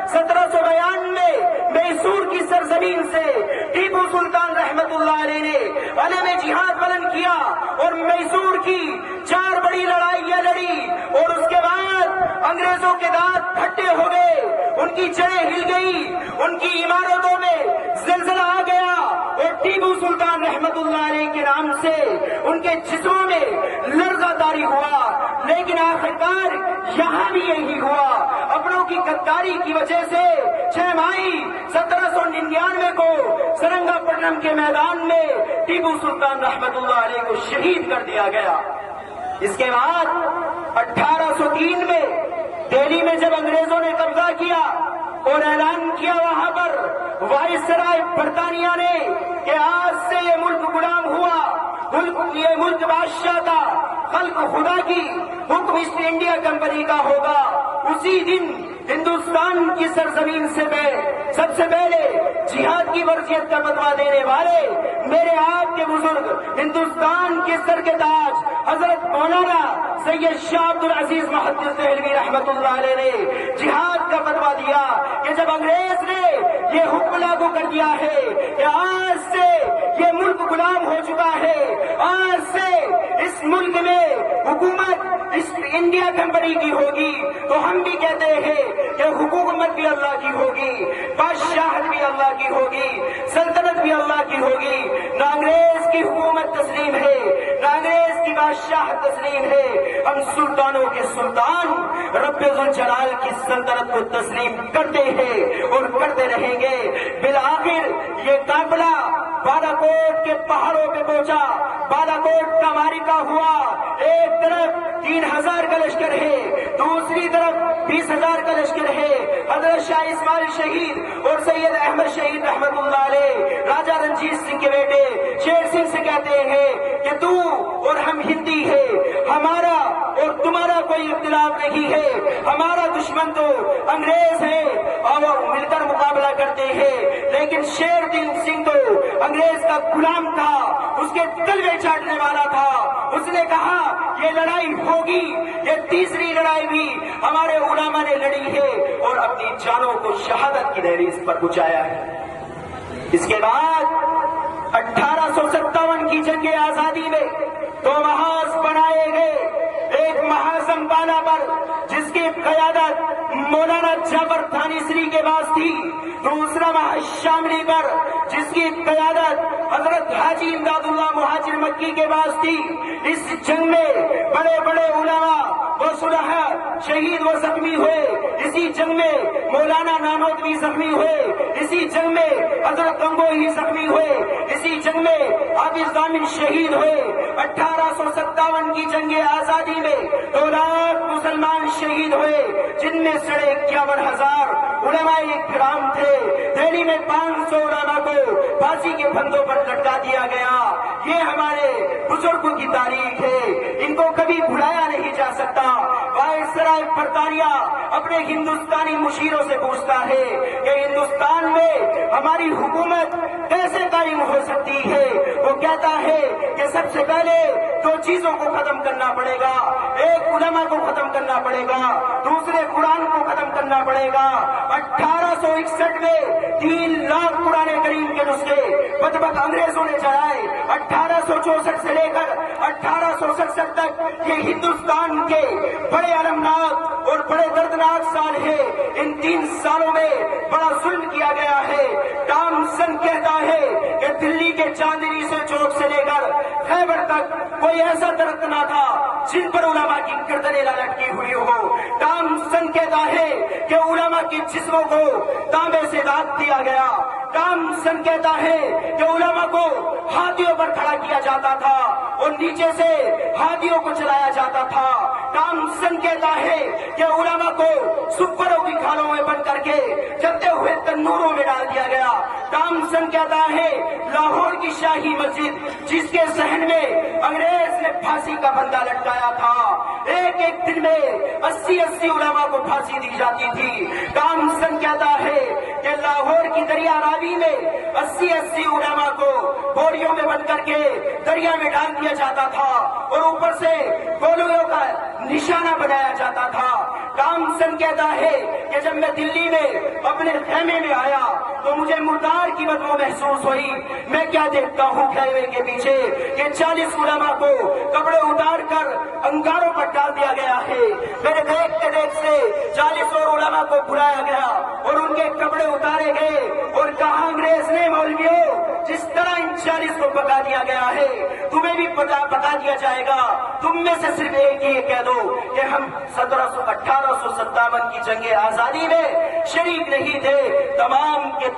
1792 मैसूर की सरजमीन से टीपू सुल्तान रहमतुल्लाह अलैह ने अलम जिहाद बुलंद किया और मैसूर की 4 बड़ी लड़ाइयां लड़ी और उसके बाद अंग्रेजों के दांत खट्टे हो गए, उनकी जड़ें हिल गई, उनकी इमारतों में ज़िलज़ला आ गया और टीपू सुल्तान रहमतुल्लाह अलैह के नाम से उनके जिस्मों में लर्ज़ा तारी हुआ। लेकिन आखिरकार यहाँ भी यही हुआ, अपनों की गद्दारी की वजह से 6 मई 1799 को सरंगापट्टनम के मैदान में टीपू सुल्तान रहमतुल्लाह अलैह को शहीद कर दिया गया। इसके बाद 1803 में दिल्ली में जब अंग्रेजों ने कब्जा किया और ऐलान किया वहां पर वायसराय बरतानिया ने कि आज से ये मुल्क गुलाम हुआ, ये मुल्क बादशाह का, खल्क खुदा की, हुक्म ईस्ट इंडिया कंपनी का होगा। उसी दिन हिंदुस्तान की सरजमीन से सबसे पहले जिहाद की वर्जियत का फतवा देने वाले मेरे आपके बुजुर्ग हिंदुस्तान के सर के ताज हजरत मौलाना सैयद शाह अब्दुल अजीज मुहद्दिस देहलवी रहमतुल्लाह अलैह ने जिहाद का फतवा दिया कि जब अंग्रेज ने ये हुक्म लागू कर दिया है कि आज से ये मुल्क गुलाम हो चुका है, आज से इस मुल्क में हुकूमत इस इंडिया कंपनी की होगी, तो हम भी कहते हैं कि हुकूमत भी अल्लाह की होगी, बादशाहत भी अल्लाह की होगी, सल्तनत भी अल्लाह की होगी। ना अंग्रेज की हुकूमत तस्लीम है, ना अंग्रेज की बादशाहत तस्लीम है। हम सुल्तानों के सुल्तान रब्बे जुल जलाल की सल्तनत को तस्लीम करते हैं और करते रहेंगे। बिलाखिर ये काफिला बालाकोट के पहाड़ों पे पहुंचा, बालाकोट का मारिका हुआ। एक तरफ 3000 का लश्कर है, दूसरी तरफ 20,000 का लश्कर है। हजरत शाह इस्माइल शहीद और सैयद अहमद शहीद रहमतुल्लाह अलैह राजा रणजीत सिंह के बेटे शेर सिंह से कहते हैं कि तू और हम हिंदी है, हमारा और तुम्हारा कोई इख्तिलाफ नहीं है, हमारा दुश्मन तो अंग्रेज है और मिलकर मुकाबला करते हैं। लेकिन शेर सिंह तो अंग्रेज का गुलाम था, उसके तलवे चाटने वाला था। उसने कहा ये लड़ाई होगी, ये तीसरी लड़ाई भी हमारे उलामा ने लड़ी है और अपनी जानों को शहादत की दहलीज पर पहुंचाया है। इसके बाद 1857 की जंग आजादी में 2 महाज बनाए गए, एक महासंपाला पर जिसकी क़यादत मौलाना जाफर थानीसरी के पास थी, दूसरा महाशामली पर जिसकी क़यादत हजरत हाजी इमदादुल्लाह मुहाजिर मक्की के पास थी। इस जंग में बड़े बड़े उलमा व सुलहा शहीद व जख्मी हुए, इसी जंग में मौलाना नानोतवी जख्मी हुए, इसी जंग में हजरत गंगोही जख्मी हुए, इसी जंग में हाफिज जामिन शहीद हुए। 1857 की जंग आजादी में 2 लाख मुसलमान शहीद हुए, जिनमें 51,000 उलमाए किराम थे। दिल्ली में 500 उलमा को फांसी के फंदों पर लटका दिया गया। ये हमारे बुजुर्गों की तारीख है, इनको कभी भुलाया नहीं जा सकता। वायसराय बरतानिया अपने हिंदुस्तानी मुशीरों से पूछता है कि हिंदुस्तान में हमारी हुकूमत कैसे कायम हो सकती है। वो कहता है कि सबसे पहले 2 चीजों को खत्म करना पड़ेगा, एक उलमा को खत्म करना पड़ेगा, दूसरे कुरान को खत्म करना पड़ेगा। 1861 में 3 लाख कुरान करीम के नुस्खे बदबक अंग्रेजों ने चढ़ाए। 1864 से लेकर 1867 तक ये हिंदुस्तान के बड़े अलमनाक और बड़े दर्दनाक साल है। इन 3 सालों में बड़ा जुल्म किया गया है। टॉमसन कहता है कि दिल्ली के चांदनी से चौक से लेकर खैबर तक कोई ऐसा दर्द ना था जिन पर उलमा की गर्दनें लटकी हुई हो। टॉमसन कहता है कि उलमा के जिस्मों को तांबे से दाग दिया गया। टॉमसन कहता है कि उलमा को हाथियों पर खड़ा किया जाता था और नीचे से हाथियों को चलाया जाता था। टॉमसन कहता है कि उलमा को सुपरों की खालों में बंद करके जलते हुए तन्नूरों में डाल दिया गया। टॉमसन कहता है लाहौर की शाही मस्जिद जिसके सहन में अंग्रेज ने फांसी का फंदा लटकाया था, एक एक दिन में 80-80 उलमा को फांसी दी जाती थी। टॉमसन कहता है کہ لاہور کی دریا راوی میں 80 علماء کو بوریوں میں بند کر کے دریا میں ڈال دیا جاتا تھا اور اوپر سے گولیوں کا نشانہ بنایا جاتا تھا۔ تامسن کہتا ہے کہ جب میں دلی میں اپنے خیمے میں آیا تو مجھے مردار کی بدبو محسوس ہوئی۔ میں کیا دیکھتا ہوں خیمے کے پیچھے کہ 40 علماء کو کپڑے اتار کر انگاروں پر ڈال دیا گیا ہے۔ میرے دیکھتے دیکھتے 40 اور علماء کو بلایا گیا اور ان کے کپڑے اتارے گئے اور کہا انگریز نے مولویوں جس طرح ان 40 کو بتا دیا گیا ہے تمہیں بھی بتا دیا جائے گا، تم میں سے صرف ایک ہی کہہ دو کہ ہم 1857 کی جنگ آزادی میں شریک نہیں تھے۔ تمام کے